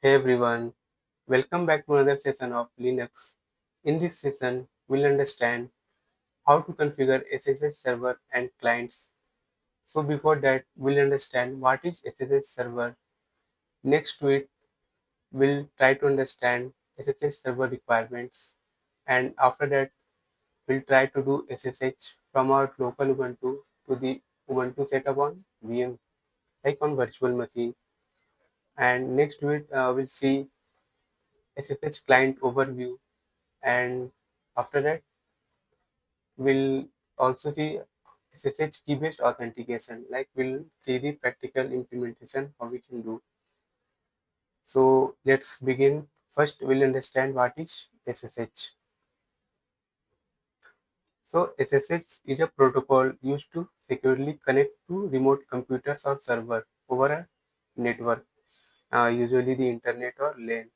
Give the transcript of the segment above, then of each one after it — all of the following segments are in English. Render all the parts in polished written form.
Hey everyone, welcome back to another session of Linux. In this session, we'll understand how to configure SSH server and clients. So before that, we'll understand what is SSH server. Next to it, we'll try to understand SSH server requirements. And after that, we'll try to do SSH from our local Ubuntu to the Ubuntu setup on VM, like on virtual machine. And next to it, we'll see SSH client overview, and after that we'll also see SSH key based authentication, like we'll see the practical implementation how we can do. So let's begin. First we'll understand what is SSH. So SSH is a protocol used to securely connect to remote computers or server over a network, usually the internet or LAN.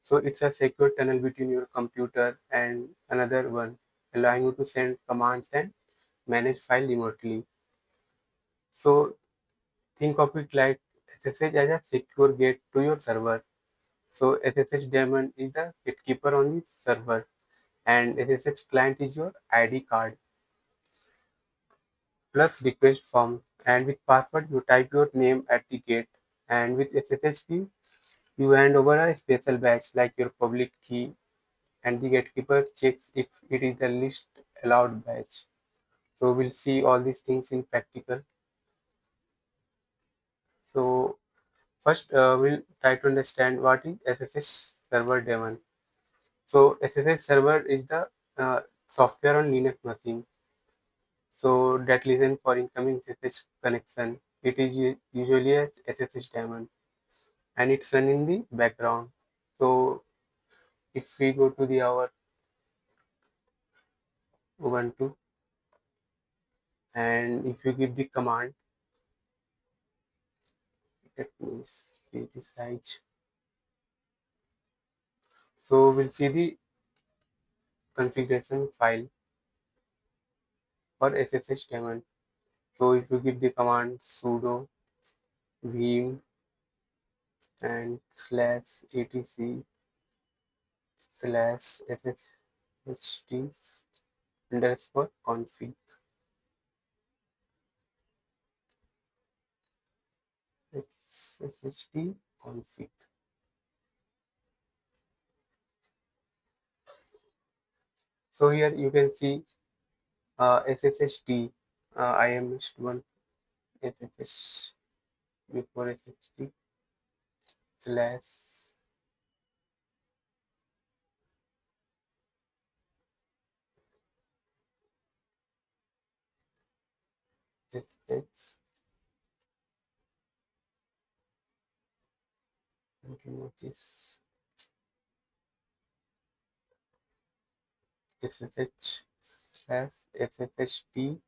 So it's a secure tunnel between your computer and another one, allowing you to send commands and manage file remotely. So think of it like SSH as a secure gate to your server. So SSH daemon is the gatekeeper on the server, and SSH client is your ID card plus request form. And with password you type your name at the gate, and with SSH key you hand over a special badge like your public key, and the gatekeeper checks if it is the least allowed badge. So we'll see all these things in practical. So first, we'll try to understand what is SSH server daemon. So SSH server is the software on Linux machine. So that listen for incoming SSH connection. It is usually a SSH daemon, and it's run in the background. So if we go to the our Ubuntu, and if you give the command, that means SSH. So we'll see the configuration file for SSH daemon. So if you give the command sudo vim and slash etc slash sshd underscore config, sshd config. So here you can see sshd. I missed one ssh before sshd slash sh. Notice ssh slash sshd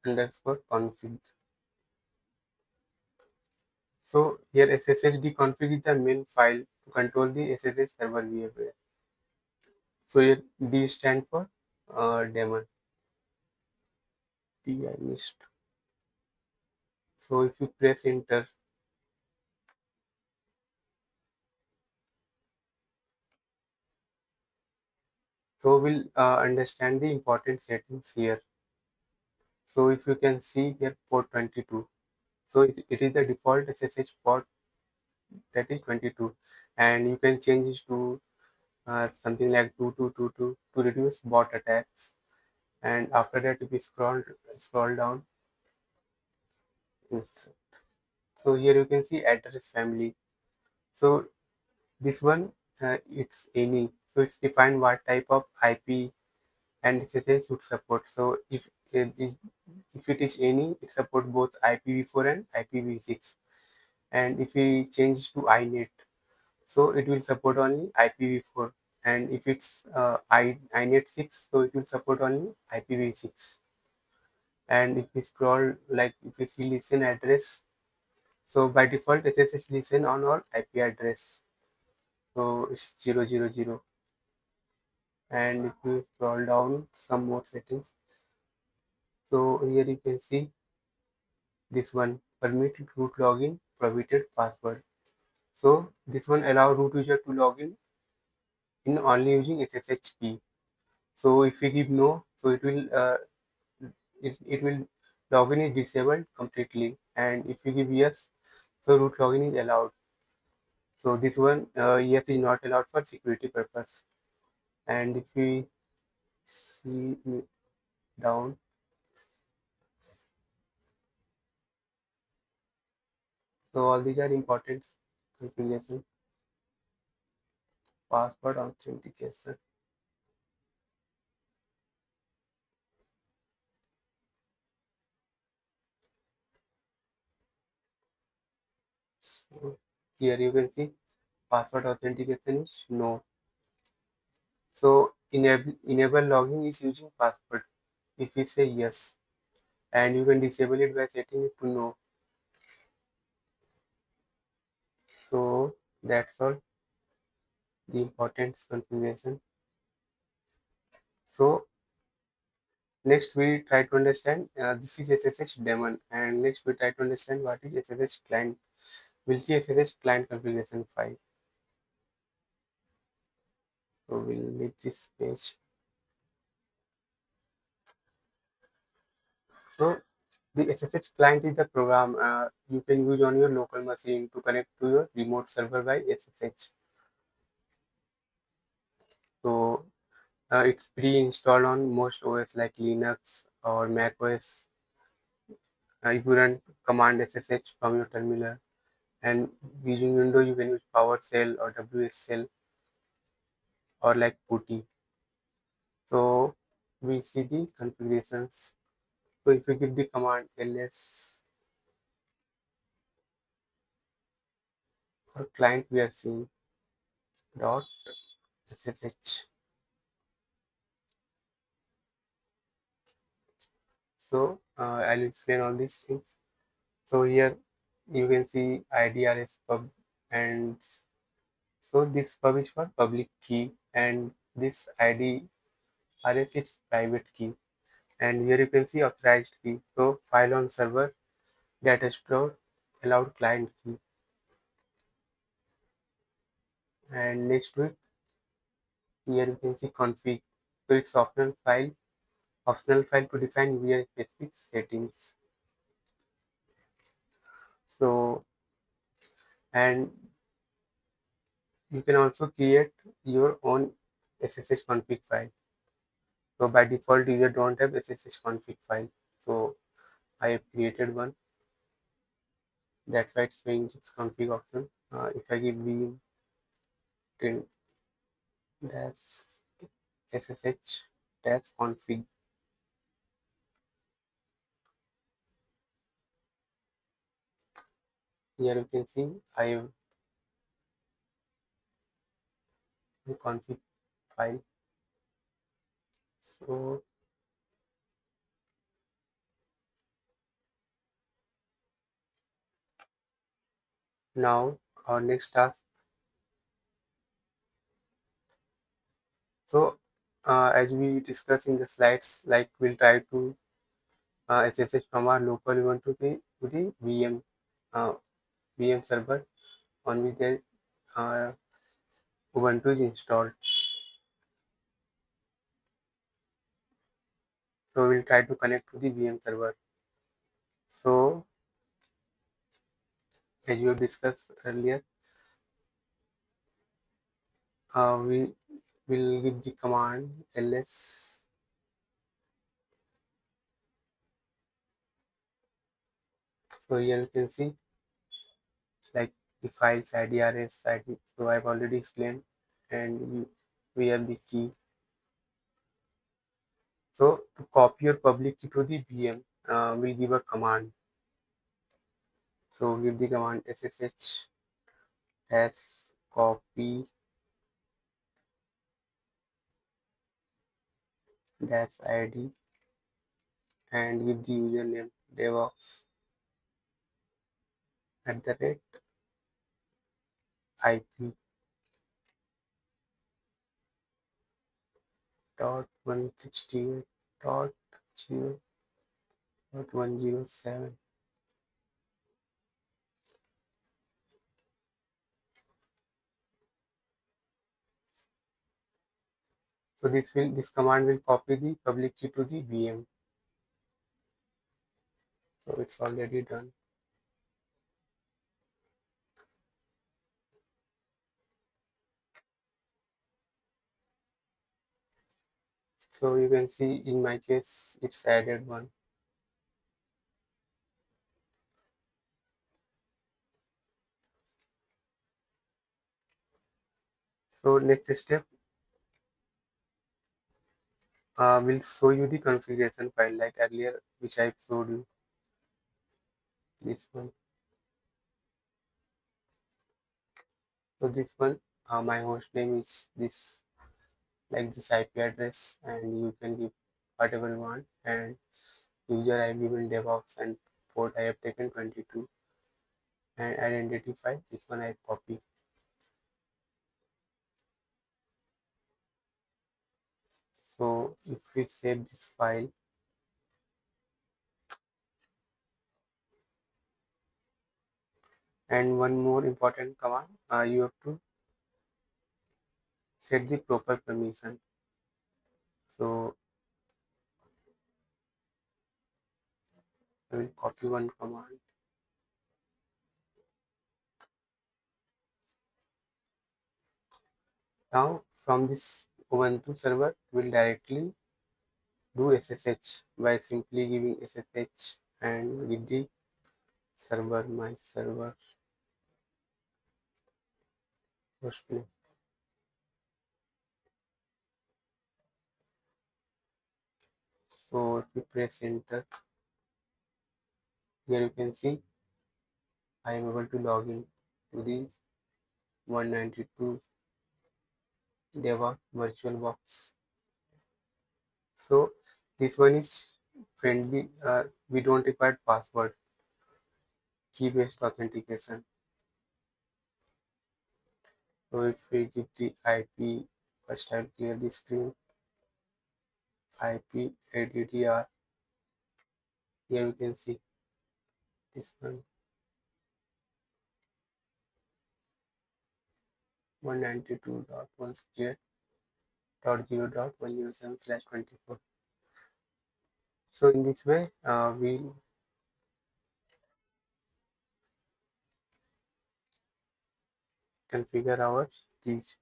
underscore config. So here SSHD config is the main file to control the SSH server behavior. So here D stand for daemon. D I missed. So if you press enter, so we'll understand the important settings here. So if you can see here port 22. So it is the default SSH port, that is 22, and you can change it to something like 2222 to reduce bot attacks. And after that, if you scroll down, yes. So here you can see address family. So this one, it's any. So it's defined what type of IP and SSH should support. So if it is any, it support both IPv4 and IPv6. And if we change to inet, so it will support only IPv4. And if it's inet 6, so it will support only IPv6. And if we scroll, like if you see listen address, so by default SSH listen on our IP address. So it's 000. And if you scroll down some more settings, so here you can see this one, permit root login provided password. So this one allow root user to log in only using SSH key. So if we give no, so it will login is disabled completely, and if you give yes, so root login is allowed. So this one yes is not allowed for security purpose. And if we see down, so all these are important configuration. Password authentication. So here you can see password authentication is no. So enable logging is using password. If we say yes, and you can disable it by setting it to no. So that's all the important configuration. So next we try to understand this is SSH daemon, and next we try to understand what is SSH client. We'll see SSH client configuration file. So we'll leave this page. So the SSH client is the program you can use on your local machine to connect to your remote server by SSH. So it's pre-installed on most OS like Linux or Mac OS. If you run command SSH from your terminal, and using Windows you can use PowerShell or WSL or like PuTTY. So we see the configurations. So if we give the command ls for client, we are seeing dot ssh. So I'll explain all these things. So here you can see IDRS pub, and so this pub is for public key, and this IDRS is private key, and here you can see authorized key. So file on server, data store, allowed client key, and next to it here you can see config. So it's optional file to define user specific settings. So and you can also create your own SSH config file. So by default user don't have SSH config file. So I have created one. That's why it's showing its config option. If I give vim dash SSH dash config, here you can see I have the config file. So now our next task. So as we discussed in the slides, like we'll try to SSH from our local Ubuntu to the uh, VM server on which the uh, Ubuntu is installed. So we'll try to connect to the VM server. So as we have discussed earlier, we will give the command ls. So here you can see like the files IDRS ID. So I've already explained, and we have the key. So to copy your public key to the VM, we'll give a command. So give the command ssh dash copy dash id, and give the username devops at the rate ip dot 168 dot 0 dot 107. So this command will copy the public key to the VM. So it's already done. So you can see in my case it's added one. So next step will show you the configuration file like earlier which I showed you, this one. So this one, my host name is this, like this IP address, and you can give whatever you want, and user I have given DevOps, and port I have taken 22, and identity file, this one I copy. So if we save this file, and one more important command, you have to set the proper permission. So I will copy one command. Now from this Ubuntu server, we'll directly do SSH by simply giving SSH and with the server, my server hostname. So if you press enter, here you can see I am able to log in to the 192 Deva virtual box. So this one is friendly. We don't require password, key based authentication. So if we give the IP, first I'll clear the screen. IP ADDR. Here you can see this one, 192.168.0.107/24. So in this way, we'll configure our keys.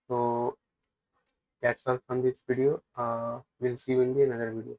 So that's all from this video. We'll see you in the another video.